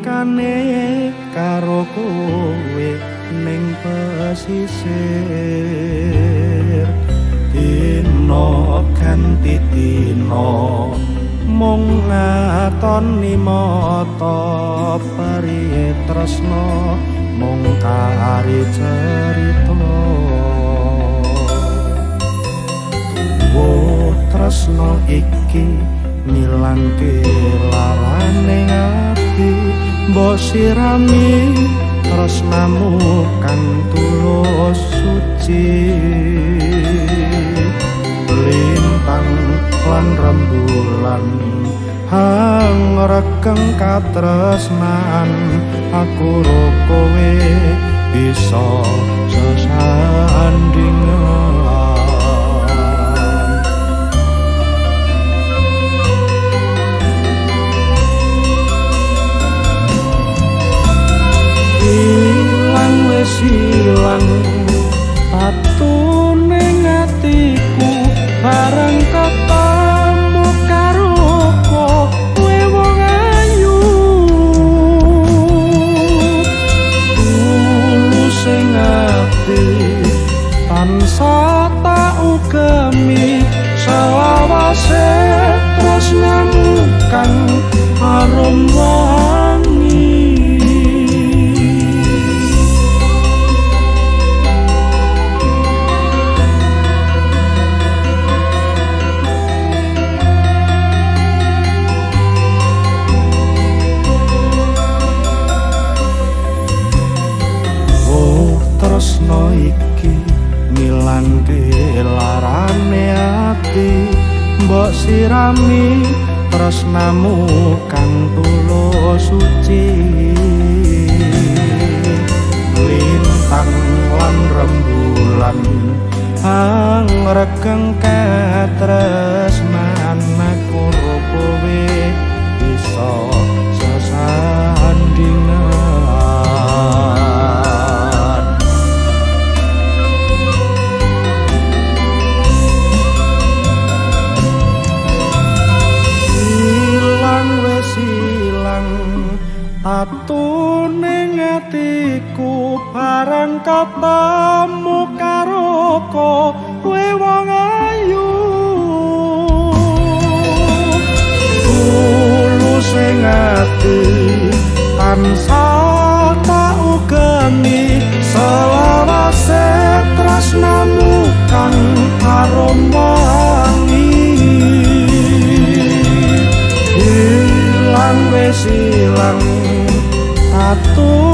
kane karo kowe ning pesisir dina ganti dina mung ngatoni mata pari tresna mung kari cerita tresna iki ngilangke larane ati mbok sirami tresnamu kang tulus suci lintang lan rembulan hang rekeng katresnan aku ro kowe bisa sesandingan silang patu ning atiku bareng ketemu karo kowe wong ayu tulus ing ati tansah tak ugemi selawase tresnamu kang arum tresna iki ngilangke larane ati mbok sirami tresnamu kang tulus suci lintang lan rembulan hang regeng katresnan aku kowe bisa sesandingan atu ning atiku bareng ketemu karo kowe wong ayu tulus ing ati tansah tak ugemi selawase tresnamu kang arum wangi ilang wis ilang atu